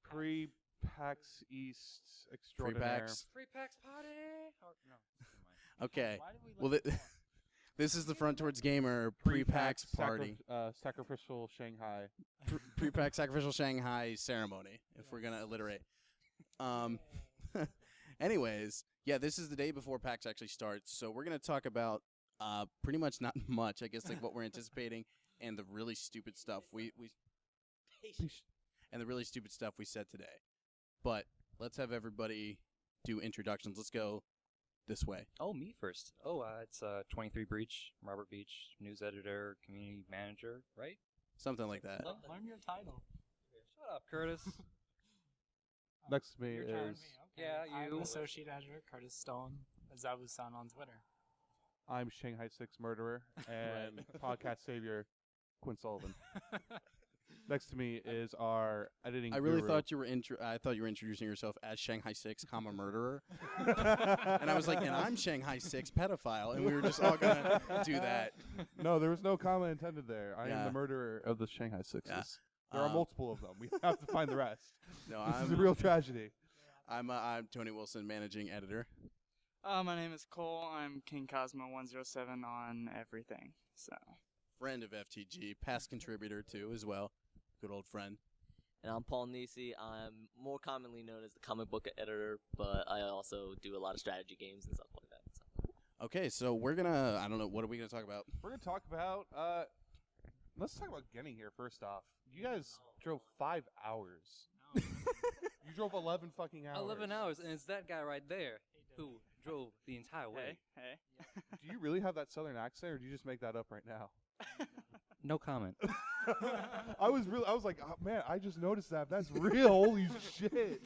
Pre-PAX East extraordinaire. Pre-PAX. Pre-PAX party. Or, no, never mind. Okay. Why did we Well, let it this is the Front Towards Gamer Pre-PAX party. Sacrificial Shanghai. Pre-PAX Sacrificial Shanghai ceremony, if we're going to alliterate. Anyways, yeah, this is the day before PAX actually starts, so we're going to talk about pretty much not much, I guess, like what we're anticipating and the really stupid stuff we said today. But let's have everybody do introductions. Let's go this way. Oh, me first. Oh, it's 23 Breach, Robert Beach, news editor, community manager, right? Something like that. Learn your title. Shut up, Curtis. Next to me You're telling is me. Okay. Yeah, you. I'm associate editor Curtis Stone, Zabu-san on Twitter. I'm Shanghai 6 murderer and podcast savior Quinn Sullivan. Next to me is our editing. I really guru. thought you were introducing yourself as Shanghai 6, murderer. And I was like, and I'm Shanghai 6 pedophile, and we were just all gonna do that. No, there was no comma intended there. I am Yeah. the murderer of the Shanghai Sixes. Yeah. There are multiple of them. We have to find the rest. No, This is a I'm real tragedy. I'm Tony Wilson, managing editor. My name is Cole. I'm King Cosmo 107 on everything. So Friend of FTG, past contributor too as well. Good old friend. And I'm Paul Nisi. I'm more commonly known as the comic book editor, but I also do a lot of strategy games and stuff like that. So. Okay, so we're gonna, I don't know, what are we gonna talk about? We're going to talk about, let's talk about getting here first off. You guys drove 5 hours. You drove 11 fucking hours. 11 hours, and it's that guy right there who drove the entire way. hey. Do you really have that southern accent, or do you just make that up right now? No comment. I was like, oh, man, I just noticed that. That's real. Holy shit.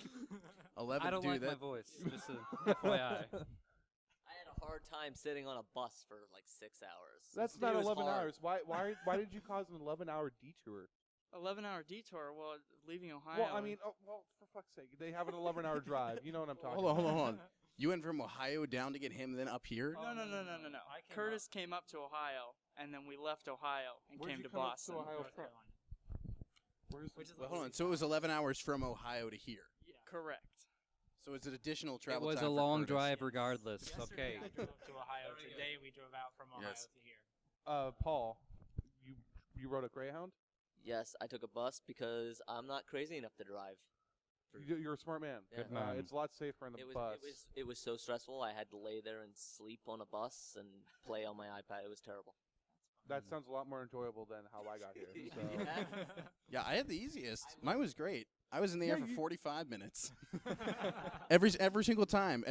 11. I don't dude, like my that, voice. Just a FYI. I had a hard time sitting on a bus for like 6 hours. That's It not was 11 hard. hours. Why did you cause an 11-hour detour? 11-hour detour. Well, leaving Ohio. Well, I mean, for fuck's sake, they have an 11-hour drive. You know what I'm talking Hold about. on. You went from Ohio down to get him, then up here? No. Curtis came up to Ohio, and then we left Ohio and Where'd came you to come up Boston. to Ohio from? Well, hold on. So it was 11 hours from Ohio to here. Yeah. Correct. So it's an additional It travel was time a for long Curtis. drive regardless. Yesterday Okay. I drove to Ohio. Today we drove out from Ohio Yes. to here. Paul, you rode a Greyhound? Yes, I took a bus because I'm not crazy enough to drive. You're a smart man. Yeah. Good man. It's a lot safer on the bus. It was so stressful. I had to lay there and sleep on a bus and play on my iPad. It was terrible. That sounds a lot more enjoyable than how I got here. So. Yeah, I had the easiest. Mine was great. I was in the air for 45 minutes. every single time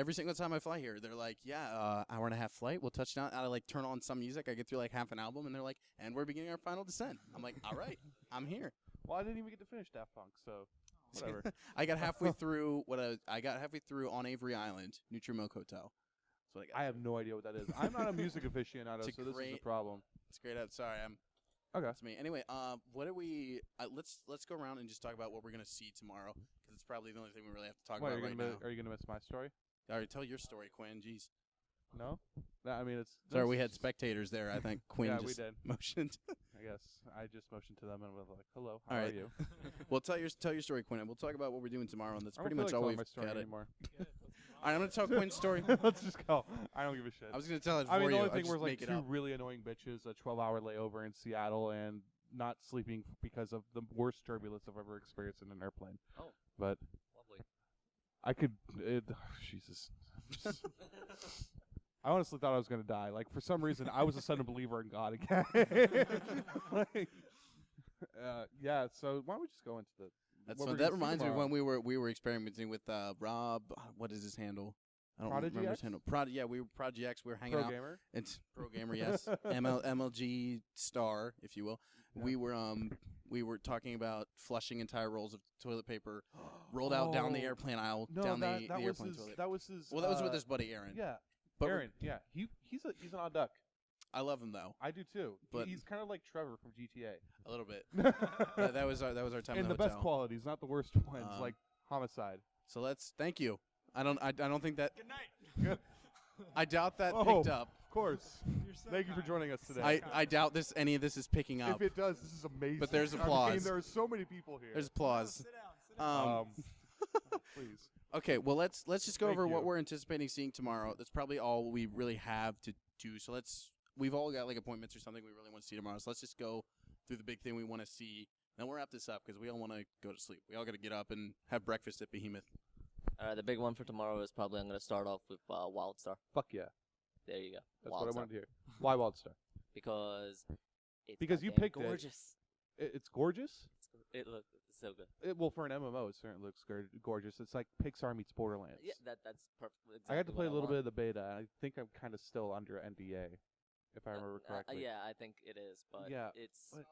I fly here, they're like, yeah, hour and a half flight. We'll touch down. I like turn on some music. I get through like half an album, and they're like, and we're beginning our final descent. I'm like, all right, I'm here. Well, I didn't even get to finish Daft Punk, so whatever. I got halfway through I got halfway through on Avery Island, Nutri-Milk Hotel. So I have no idea what that is. I'm not a music aficionado, It's a so this is great- a problem. It's great out. Sorry, I'm. Okay. That's me. Anyway, what do we? Let's go around and just talk about what we're gonna see tomorrow, because it's probably the only thing we really have to talk What, about right now. are you gonna miss my story? All right, tell your story, Quinn. Jeez. No. No, I mean it's. Sorry, we had spectators there. I think Quinn Yeah, just we did. motioned. I guess I just motioned to them and was like, "Hello, All how right. are you?" Well, tell your story, Quinn, and we'll talk about what we're doing tomorrow. And that's I pretty don't much feel all like we've telling my story got. anymore. All right, I'm gonna tell Quinn's story. Let's just go. I don't give a shit. I was gonna tell it for I mean, the you. only I thing just was like make it two up. really annoying bitches, a 12-hour layover in Seattle, and not sleeping because of the worst turbulence I've ever experienced in an airplane. Oh. But Lovely. I could. Jesus. I honestly thought I was gonna die. Like for some reason, I was a sudden believer in God again. Like, yeah. So why don't we just go into the? That's what fun. we're That gonna see reminds me of tomorrow. when we were experimenting with Rob. What is his handle? I don't Prodigy remember X? his handle. Yeah, we were Prodigy X. We were hanging Pro out. gamer. It's Pro Gamer, yes. MLG star, if you will. Yeah. We were talking about flushing entire rolls of toilet paper rolled out down the Oh. airplane aisle, No, down that the was airplane his. toilet. That was his. Well, that was with his buddy Aaron. Yeah, But Aaron. Yeah, he's an odd duck. I love him though, I do too. But- He's kind of like Trevor from GTA. a little bit. that was our time in In the the best hotel. qualities, not the worst ones, like homicide. So let's thank you. I don't think that. Good night. Good. I doubt that Oh. picked up. Of course. You're so Thank you for kind. joining us today. I doubt any of this is picking up. If it does, this is amazing. But there's I mean, applause. there are so many people here. There's applause. Sit down. Please. Okay, well let's just go Thank over what you. we're anticipating seeing tomorrow. That's probably all we really have to do. So we've all got like appointments or something we really want to see tomorrow. So let's just go through the big thing we want to see. Then we'll wrap this up because we all want to go to sleep. We all got to get up and have breakfast at Behemoth. All right, the big one for tomorrow is probably I'm going to start off with Wildstar. Fuck yeah. There you go. That's what I Wildstar. wanted to hear. Why Wildstar? Because it's Because you goddamn picked it. gorgeous. It's gorgeous? It looks so good. Well, for an MMO, it certainly looks gorgeous. It's like Pixar meets Borderlands. Yeah, that's perfect. Exactly I got to play a what little bit want. of the beta. And I think I'm kind of still under NDA, if I remember correctly. Yeah, I think it is, but Yeah, it's but-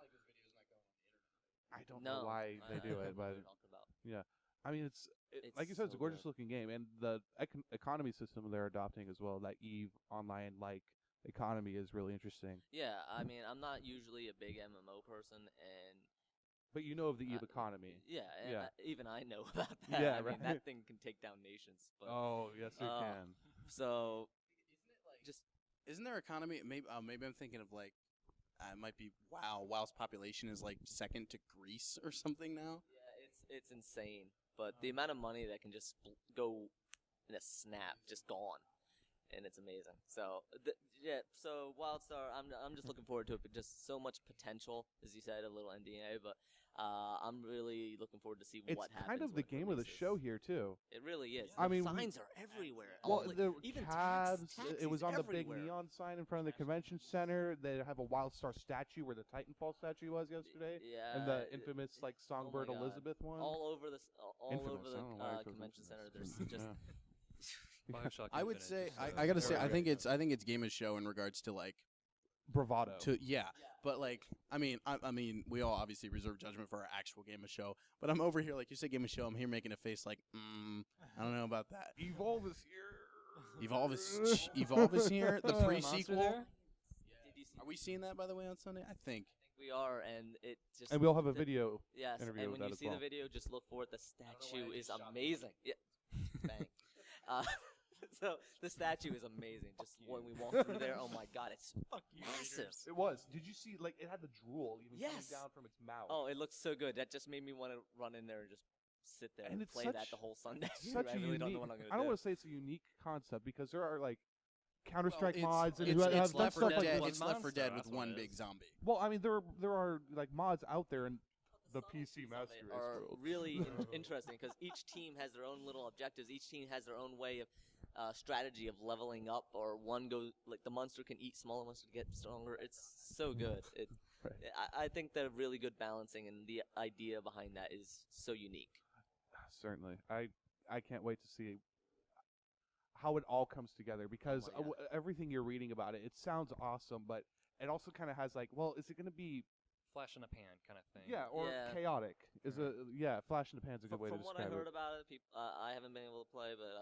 I don't no know why they do I it, don't know what but you're talking about. I mean, it's like you It's said, it's a so gorgeous good. looking game, and the economy system they're adopting as well. That Eve Online like economy is really interesting. Yeah, I mean, I'm not usually a big MMO person, and But you know of the Eve Uh, economy. yeah, and Yeah. Even I know about that. Yeah, I mean, right. that thing can take down nations. But Oh yes, it uh, can. so just Isn't there economy? Maybe I'm thinking of like it might be WoW. WoW's population is like second to Greece or something now. yeah, it's insane. But the amount of money that can just go in a snap, just gone, and it's amazing. So yeah, so Wildstar, I'm just looking forward to it. But just so much potential, as you said, a little NDA, but I'm really looking forward to see It's what happens. kind of the when it game of the releases. show here too. It really is. I The mean, signs are everywhere. Well, All, like, the even cabs. It was taxis on the big everywhere. neon sign in front of the convention center. They have a Wildstar statue where the Titanfall statue was yesterday, Yeah, and the infamous like Songbird God. Elizabeth one. all over all Infamous, over I don't know why I the chose convention center. infamous. There's just Yeah. Bioshock I would Infinite, say just, I gotta say there I we think go. it's game of show in regards to like Bravado. but like I mean we all obviously reserve judgment for our actual game of show, but I'm over here like you said game of show. I'm here making a face like I don't know about that. Evolve is here. Evolve is here. The Monster pre-sequel. there? Did you see? Are we seeing that by the way on Sunday? I think. We are, and it just. And we'll have a the- video. Yes, interview and with when you that as see well. the video, just look for it. The statue is amazing. Yeah, bang. Uh, so the statue is amazing. Just when we walk through there, oh my God, it's massive. It was. Did you see? Like it had the drool even Yes. coming down from its mouth. Oh, it looks so good. That just made me want to run in there and just sit there And and it's play such- that the whole Sunday. Such I a really unique. don't know what I'm gonna I don't do. want to say it's a unique concept because there are like Counter Strike Well, mods and it's who have Left done 4 stuff like Dead. this. It's Left 4 Dead with That's what one it big is. zombie. Well, I mean there are like mods out there in the PC Master Race are world. really interesting because each team has their own little objectives. Each team has their own way of strategy of leveling up, or one goes like the monster can eat smaller monsters to get stronger. It's so good. Right. I think the really good balancing and the idea behind that is so unique. Certainly, I can't wait to see how it all comes together because Oh my God. everything you're reading about it, it sounds awesome, but it also kind of has like, well, is it going to be Flash in a pan kind of thing. or Yeah. chaotic? Is flash in the pan's a good way to From what I describe heard it. about it, I haven't been able to play, but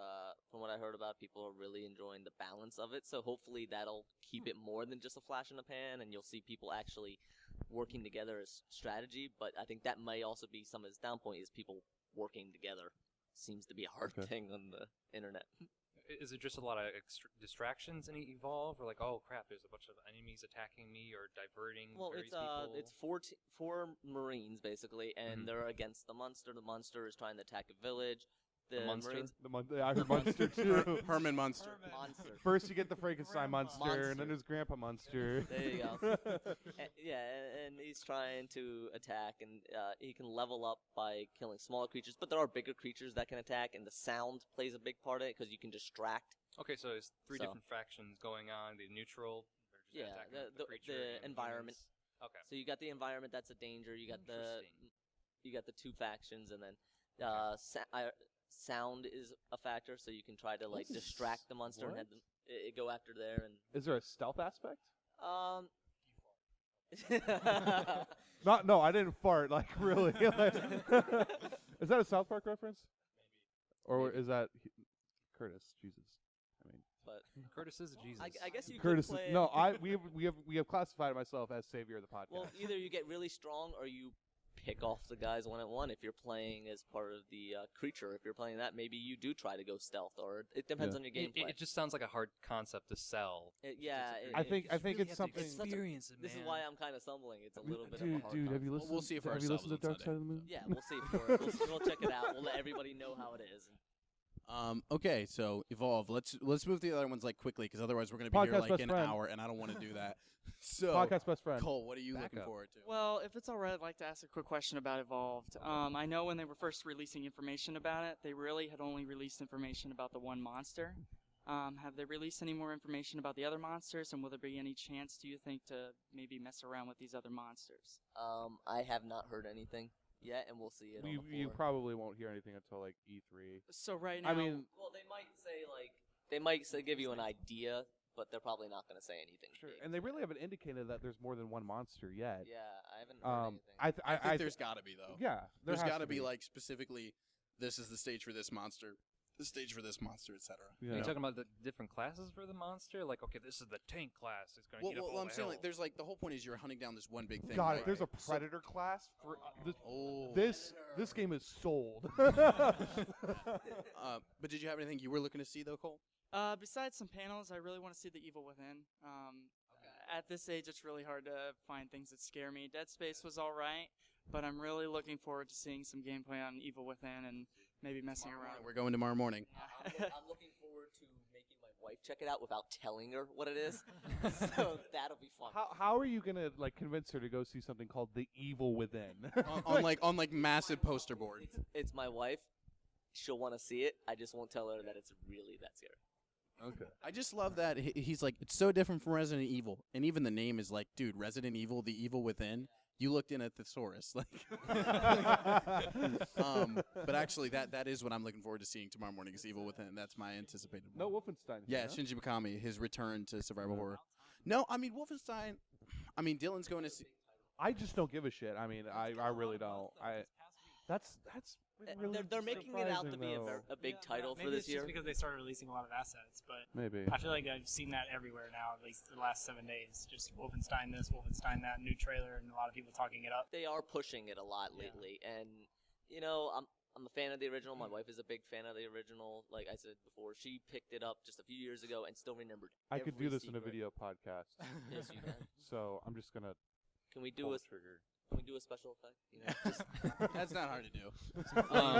from what I heard about it, people are really enjoying the balance of it. So hopefully that'll keep it more than just a flash in the pan, and you'll see people actually working together as strategy. But I think that may also be some of its down point is people working together. Seems to be a hard Okay. thing on the internet. Is it just a lot of distractions in Evolve, or like, oh crap, there's a bunch of enemies attacking me or diverting Well, various it's people? four Marines basically, and Mhm. they're against the monster. The monster is trying to attack a village. The monster? Marines, I heard Monster too. Herman Munster. monster. First you get the Frankenstein monster, and then Monster. there's Grandpa Monster. There you go. And he's trying to attack, and he can level up by killing smaller creatures, but there are bigger creatures that can attack, and the sound plays a big part of it because you can distract. Okay, so there's three So- different factions going on. The neutral, they're just Yeah, attacking the creature, the and environment. humans. Okay. So you got the environment that's a danger. You got the two factions, and then sound is a factor, so you can try to like What? distract the monster and What? have them go after there. And Is there a stealth aspect? No, I didn't fart. Like really? Is that a South Park reference? Or is that Curtis? Jesus, I mean but Curtis is a Jesus. I guess you Curtis. could play. No, we have classified myself as savior of the podcast. Well, either you get really strong or you pick off the guys one at one. If you're playing as part of the creature, if you're playing that, maybe you do try to go stealth, or it depends on your gameplay. It just sounds like a hard concept to sell. I think it's something. Experience it, This is man. why I'm kind of stumbling. It's a little bit of a hard Dude, have you concept. listened? We'll see it for have you listened to ourselves Dark on Side of the Moon? Yeah, we'll see for it. We'll check it out. We'll let everybody know how it is. Okay, so Evolve. Let's move the other ones like quickly, because otherwise we're gonna be here Podcast like best an friend. hour, and I don't want to do that. So, Podcast best friend. Cole, what are you Back looking up. forward to? Well, if it's all right, I'd like to ask a quick question about Evolved. I know when they were first releasing information about it, they really had only released information about the one monster. Have they released any more information about the other monsters, and will there be any chance, do you think, to maybe mess around with these other monsters? I have not heard anything yet, and we'll see it on the You floor. probably won't hear anything until like E3. So right now, I mean, Well, they might say give you an idea, but they're probably not going to say anything. sure, big. and they really haven't indicated that there's more than one monster yet. Yeah, I haven't heard anything. I think there's got to be though. yeah, There's got got to be like specifically, this is the stage for this monster, the stage for this monster, etc. Yeah. Are you talking about the different classes for the monster? Like, okay, this is the tank class. It's going to eat up all I'm the saying hell. like there's like the whole point is you're hunting down this one big thing. God, right? there's a predator class for this. Oh. This game is sold. But did you have anything you were looking to see though, Cole? besides some panels, I really want to see the Evil Within. At this age, it's really hard to find things that scare me. Dead Space was all right, but I'm really looking forward to seeing some gameplay on Evil Within and maybe messing around. We're going tomorrow morning. I'm looking forward to making my wife check it out without telling her what it is. So that'll be fun. How are you gonna like convince her to go see something called The Evil Within? on like massive poster board. It's my wife. She'll want to see it. I just won't tell her that it's really that scary. Okay. I just love that he's like, it's so different from Resident Evil, and even the name is like, dude, Resident Evil, the Evil Within. You looked in at the thesaurus, like. But actually, that is what I'm looking forward to seeing tomorrow morning is Evil Within. That's my anticipated. No one. Wolfenstein. Yeah, huh? Shinji Mikami, his return to survival horror. No, I mean Wolfenstein. I mean Dylan's going to see. I just don't give a shit. I mean, I really don't. That's really They're making it out to surprising, be though. a big title Maybe for it's this year. just because they started releasing a lot of assets, but Maybe. I feel like I've seen that everywhere now, at least the last 7 days. Just Wolfenstein this, Wolfenstein that, new trailer, and a lot of people talking it up. They are pushing it a lot lately, and you know, I'm a fan of the original. My wife is a big fan of the original. Like I said before, she picked it up just a few years ago and still remembered. I could do every this in a secret. video podcast. Yes, you can. So I'm just gonna Can we do pull a the trigger. Can we do a special effect? You know, just That's not hard to do.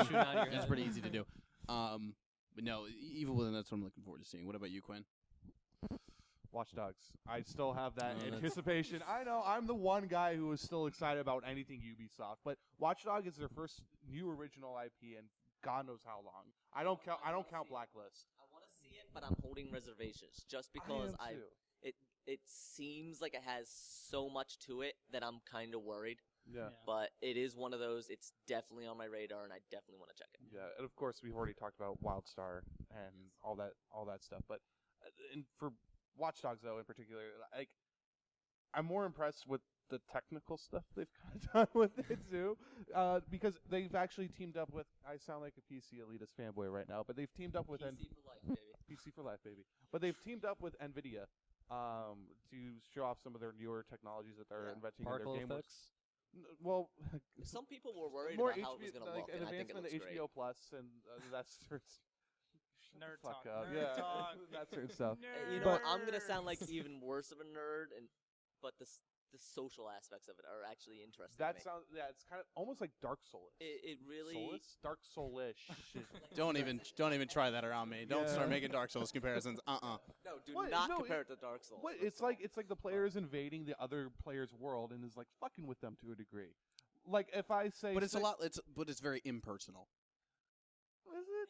Shooting out of your It's head. pretty easy to do. But no, Evil Within. That's what I'm looking forward to seeing. What about you, Quinn? Watch Dogs. I still have that Oh, that's- anticipation. I know I'm the one guy who is still excited about anything Ubisoft, but Watch Dogs is their first new original IP in God knows how long. I don't count Blacklist. I want to see it, but I'm holding reservations just because I am too. it seems like it has so much to it that I'm kind of worried. Yeah. But it is one of those. It's definitely on my radar, and I definitely want to check it. Yeah, and of course we've already talked about WildStar and all that stuff. But for Watch Dogs though, in particular, like I'm more impressed with the technical stuff they've kind of done with it too, because they've actually teamed up with. I sound like a PC elitist fanboy right now, but they've teamed up with PC for life, baby. PC for life, baby. But they've teamed up with NVIDIA to show off some of their newer technologies that they're inventing Particle in their game. effects. Well, Some people were worried more about how it was going to like look, an and I think it advancement looks of great. HBO Plus, and that's Shut the Nerd fuck talk, up. nerd Yeah, talk. that certain stuff. You know, I'm gonna sound like even worse of a nerd, but the social aspects of it are actually interesting. to That me. sounds it's kind of almost like Dark Souls. It really. Soulless? Dark Soulish. Don't even try that around me. Don't Yeah. start making Dark Souls comparisons. No, do What? not No, compare it to Dark Souls. What? first It's like the player is invading the other player's world and is like fucking with them to a degree. Like if I say, But it's a lot. But it's very impersonal. Is it?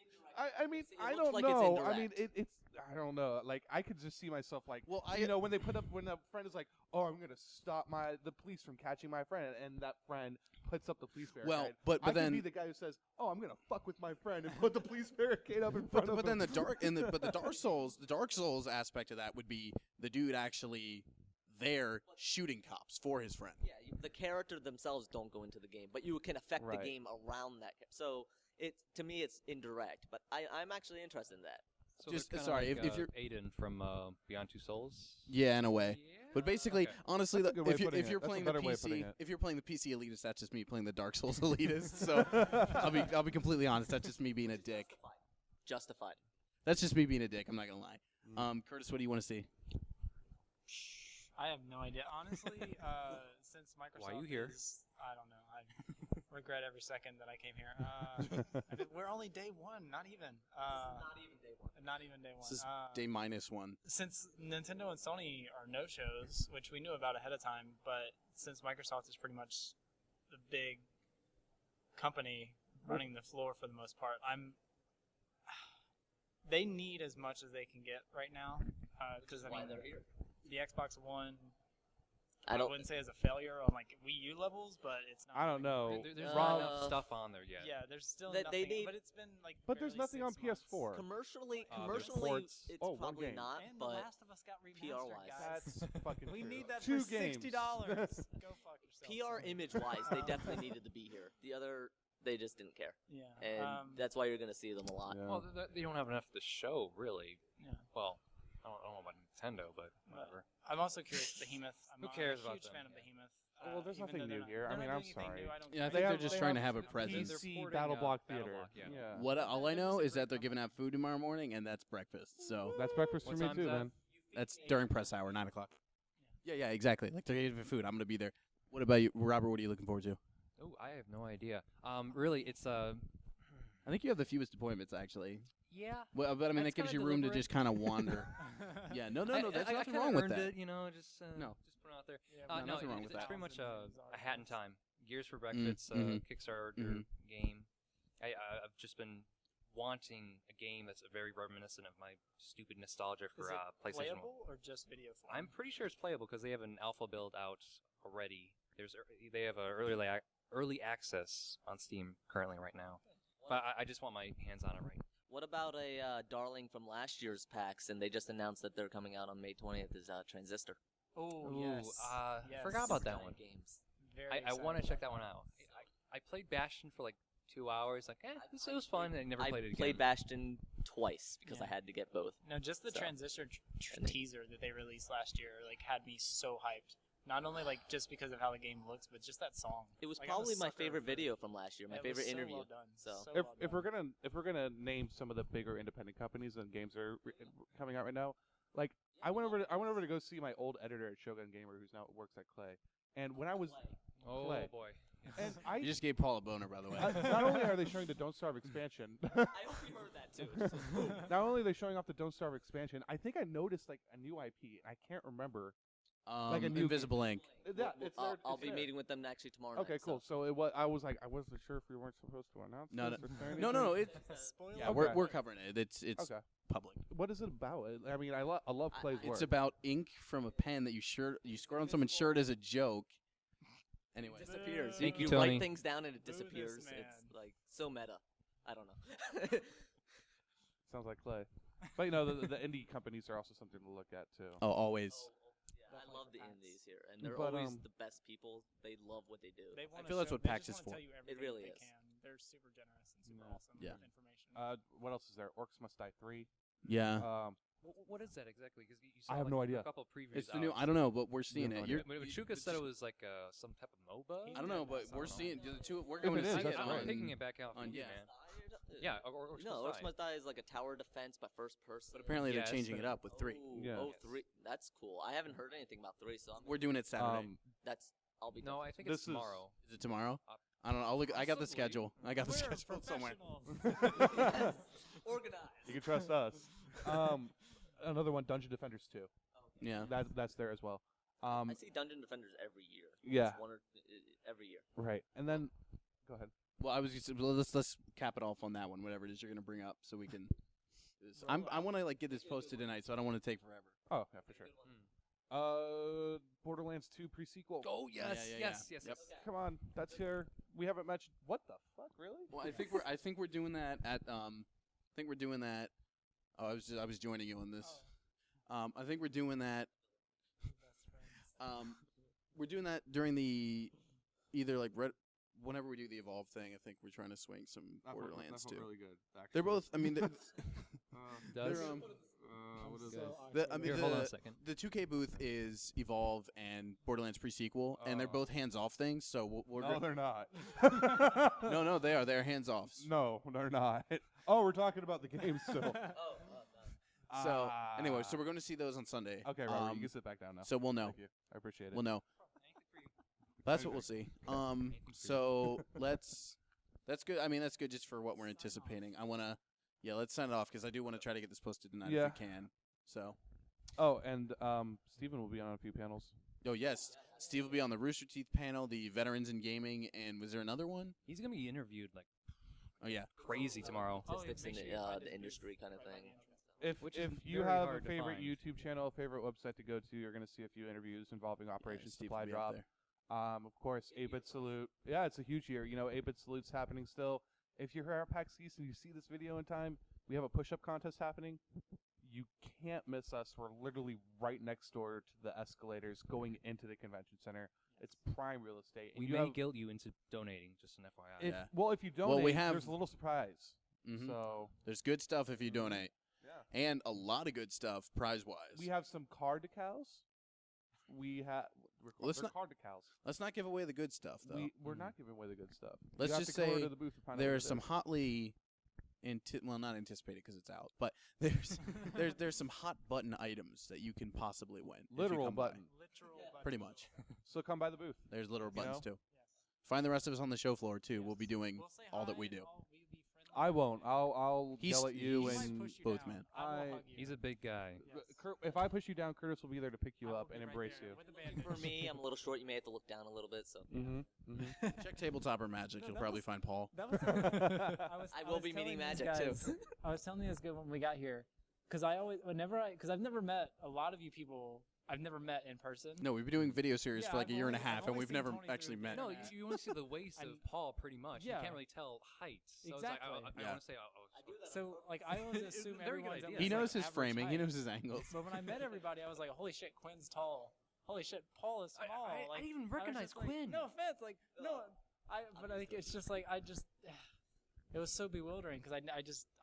I mean, It I looks don't like it's know. I mean, indirect. it's. I don't know. Like I could just see myself like, Well, when they when a friend is like, oh, I'm gonna stop the police from catching my friend, and that friend puts up the police barricade. Well, but I then could be the guy who says, oh, I'm gonna fuck with my friend and put the police barricade up in front of But him. then the Dark Souls aspect of that would be the dude actually there shooting cops for his friend. Yeah, the character themselves don't go into the game, but you can affect Right. the game around that. So to me, it's indirect. But I'm actually interested in that. So Just they're kinda sorry, like, if you're Aiden from Beyond Two Souls. yeah, in a way. But basically, Okay. honestly, That's a good way of if putting you're it. That's a playing the better way of putting PC, it. if you're playing the PC elitist, that's just me playing the Dark Souls elitist. So I'll be completely honest. That's just me being a dick. Justified. That's just me being a dick. I'm not gonna lie. Curtis, what do you want to see? I have no idea. Honestly, since Microsoft Why are you here? I don't know. I regret every second that I came here. We're only day one, not even. Not even day one. Not even day one. This is day -1. Since Nintendo and Sony are no-shows, which we knew about ahead of time, but since Microsoft is pretty much the big company running the floor for the most part, they need as much as they can get right now. Because I mean, they're here. the Xbox One, I wouldn't say as a failure on like Wii U levels, but it's not. I don't know. There's Rob- not enough stuff on there yet. Yeah, there's still They nothing. need- but it's been like. But there's barely nothing on 6 months. PS4. Commercially, There's ports. it's one probably game. not, And The but Last of Us got remastered, PR-wise. guys. That's fucking We true. need that Two for games. $60. Go fuck yourself. PR image-wise, they definitely needed to be here. The other, they just didn't care, Yeah. and that's why you're gonna see them a lot. Yeah. Well, they don't have enough to show, really. Yeah. Well, I don't know about Nintendo, but whatever. I'm also curious. Behemoth. I'm Who not cares a about huge them? fan of Yeah. Behemoth. Well, there's even nothing though new they're not- here. I they're mean, not I'm doing anything sorry. new. I don't Yeah, I care. think they're have- just they trying to have have a presence. PC porting, Battle Block Battle Theater. Block, yeah. Yeah. What all I They're know just a is that great they're giving out food tomorrow morning, and that's breakfast. So That's breakfast for What me time's too, that? man. that's during press hour, 9:00. Yeah, exactly. Like they're giving food. I'm gonna be there. What about you, Robert? What are you looking forward to? Oh, I have no idea. Really, it's I think you have the fewest appointments, actually. yeah. Well, but I mean, That's that gives kinda you room to deliberate. just kind of wander. Yeah, no, that's I nothing kinda wrong with earned that. it, you know, just No. just put it out there. Yeah, No, No, nothing wrong it's, with it's that. pretty much a hat in time. Gears for Mhm, Breakfast, mhm, Kickstarter mhm. game. I've just been wanting a game that's very reminiscent of my stupid nostalgia Is for it PlayStation 1. playable or just video form? I'm pretty sure it's playable because they have an alpha build out already. They have a early access on Steam currently right now. But I just want my hands on it right. What about a darling from last year's PAX, and they just announced that they're coming out on May 20th? Is Transistor? Oh Ooh, yes. Yes. forgot about that Giant one. Games. Very I want to excited check about that one out. I played Bastion for like 2 hours. Like, it was fun. And I never I played it again. played Bastion twice because Yeah. I had to get both. No, just the So. Transistor And they- teaser that they released last year like had me so hyped. Not only like just because of how the game looks, but just that song. It was Like, I'm a probably my sucker favorite for- video from last year. My It was favorite so interview. well done. So. So If well if done. we're gonna name some of the bigger independent companies and games that are coming out right now, like I went over to go see my old editor at Shogun Gamer, who's now works at Clay, and when I was Oh Clay. boy. and You I just gave Paul a boner, by the way. not only are they showing the Don't Starve expansion, I hope you heard that too. not only are they showing off the Don't Starve expansion, I think I noticed like a new IP. I can't remember. like a new Invisible Ink. Yeah, it's I'll, there, I'll it's be there. meeting with them actually tomorrow Okay, night. cool. So it was. I was like, I wasn't sure if we weren't supposed to announce. No, this or say No, anything. it's Spoiler yeah, alert. we're covering it. It's Okay. public. What is it about? I mean, I love Clay's work. It's about ink from a pen that you squirt on someone's shirt as a joke. Anyway, It disappears. Boo. Thank you, you Tony. write things down and it Boo this disappears. man. It's like so meta. I don't know. Sounds like Clay. But you know, the indie companies are also something to look at too. oh, always. Yeah, I Definitely love for the PAX. indies here, and they're But, always the best people. They love what they do. They wanna feel that's show- what they PAX just is wanna for. tell you everything really they is. Can. They're super generous and super No. awesome Yeah. with information. What else is there? Orcs Must Die 3. Yeah. What is that exactly? Because you saw I have like, no a idea. couple previews. It's the new. I don't know, but we're seeing no it. idea. You're, Chuka said it was like some type of MOBA. I don't know, but I we're don't know. seeing the two. We're If going it to is, see that's it I'm right. taking it back out on- from you, yeah. man. Yeah, or No, Orcs Must Die is like a tower defense by first person. But apparently Yes, they're changing but- it up with 3. Oh, Yeah. oh, 3. That's cool. I haven't heard anything about 3, so We're doing it Saturday. that's. I'll be. No, I think This it's is- tomorrow. Is it tomorrow? Uh, I don't know. I'll look. I got the possibly. schedule. I got the We're schedule somewhere. professionals. Organized. You can trust us. Another one, Dungeon Defenders 2. Yeah. That's there as well. I see Dungeon Defenders every year. Yeah. It's one or every year. Right. And then, go ahead. Well, I was just let's cap it off on that one. Whatever it is you're gonna bring up, so we can. I want to like get this posted tonight, so I don't want to take forever. Oh, yeah, for sure. Borderlands 2 pre-sequel. Oh yes, yeah. yes. Yep. Come on, that's here. We haven't mentioned. What the fuck, really? Well, I think we're doing that at I think we're doing that. Oh, I was joining you on this. I think we're doing that. We're doing that during the either like whenever we do the Evolve thing. I think we're trying to swing some Borderlands too. really good. They're both. I mean, Does? What is So this? awkward. Here, hold on a second. The 2K booth is Evolve and Borderlands Prequel, and they're Oh. both hands-off things. So we're No, they're not. no, they are. They're hands-offs. No, they're not. Oh, we're talking about the game still. So anyway, so we're going to see those on Sunday. Okay, Robert, you can sit back down now. So we'll know. Thank you. I appreciate it. We'll know. That's what we'll see. So that's good. I mean, that's good just for what we're anticipating. I want to, let's sign it off because I do want to try to get this posted tonight if we can. So. Oh, and Steven will be on a few panels. Oh yes, Steve will be on the Rooster Teeth panel, the Veterans in Gaming, and was there another one? He's gonna be interviewed like Oh yeah. crazy tomorrow. Statistics in the industry kind of thing. Which If is you very have a hard to favorite find. YouTube channel, favorite website to go to, you're going to see a few interviews involving Operation Steve Supply will be up Drop. there. Of course, 8-Bit Salute. Yeah, it's a huge year. 8-Bit Salute's happening still. If you're here at PAX East and you see this video in time, we have a push-up contest happening. You can't miss us. We're literally right next door to the escalators going into the convention center. It's prime real estate. And We you may have- guilt you into donating, just an FYI. if, Yeah. Well, if you donate, Well, we have- there's a little surprise. Mhm. So There's good stuff if you donate, yeah, and a lot of good stuff prize-wise. we have some card decals. We have Let's they're not- card decals. Let's not give away the good stuff though. We're not giving away the good stuff. Let's you have just to come over say to the booth and find out There what are it some is. hotly, not anticipated because it's out, but there's some hot button items that you can possibly win. if you literal come by. button. Pretty much. So come by the booth. There's literal You buttons know? too. Find the rest of us on the show floor too. We'll be doing all that we do. I won't. I'll He's- yell at you he's and both, man. He's a big guy. If I push you down, Curtis will be there to pick you up and embrace you. For me, I'm a little short. You may have to look down a little bit. So Mm-hmm. Check Tabletop or Magic. You'll that probably was- find Paul. That was I will be meeting Magic too. I was telling you this good when we got here, because I've never met a lot of you people. I've never met in person. No, we've been doing video series Yeah, for like I've a year and a only- I've half, and only we've seen never Tony actually through met. No, Yeah. you only see the waist of Paul pretty much. Yeah. You can't really tell height. So Exactly. It's like, I Yeah. want to say, So like I always It's a assume very good everyone's idea. at He this, knows like, his average framing. He height. knows his angles. But when I met everybody, I was like, holy shit, Quinn's tall. Holy shit, Paul is small. I like, didn't even I was recognize just like, Quinn. no offense, like no. But I think it's just like it was so bewildering because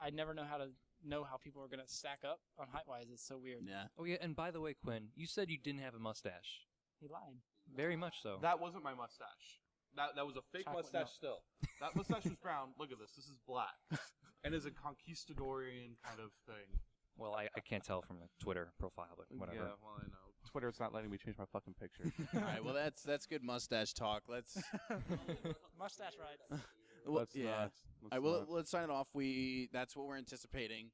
I never know how people are gonna stack up on height wise. It's so weird. Yeah. Oh yeah, and by the way, Quinn, you said you didn't have a mustache. He lied. Very much so. That wasn't my mustache. That was a fake Chocolate mustache milk. still. That mustache was brown. Look at this. This is black. And is a conquistadorian kind of thing. Well, I can't tell from the Twitter profile, but whatever. Yeah, well, I know. Twitter's not letting me change my fucking picture. All right. Well, that's good mustache talk. Let's. Mustache rides. Well, Let's yeah. not. All right, well, let's sign it off. That's what we're anticipating.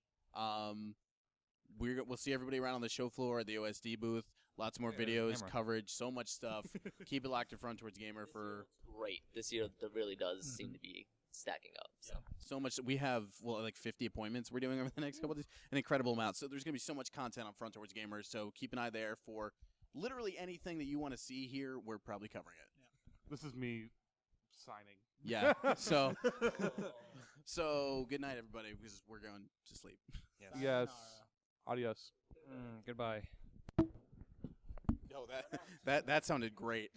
We'll see everybody around on the show floor at the OSD booth. Lots more Yeah, videos, camera. coverage, so much stuff. Keep it locked in Front Towards Gamer for Great. This year, there really does seem to be stacking up. So. so much. We have like 50 appointments we're doing over the next couple of days. An incredible amount. So there's gonna be so much content on Front Towards Gamers. So keep an eye there for literally anything that you want to see here. We're probably covering it. This is me signing. Yeah. So good night, everybody, because we're going to sleep. Yes. Adios. Goodbye. Yo, that sounded great.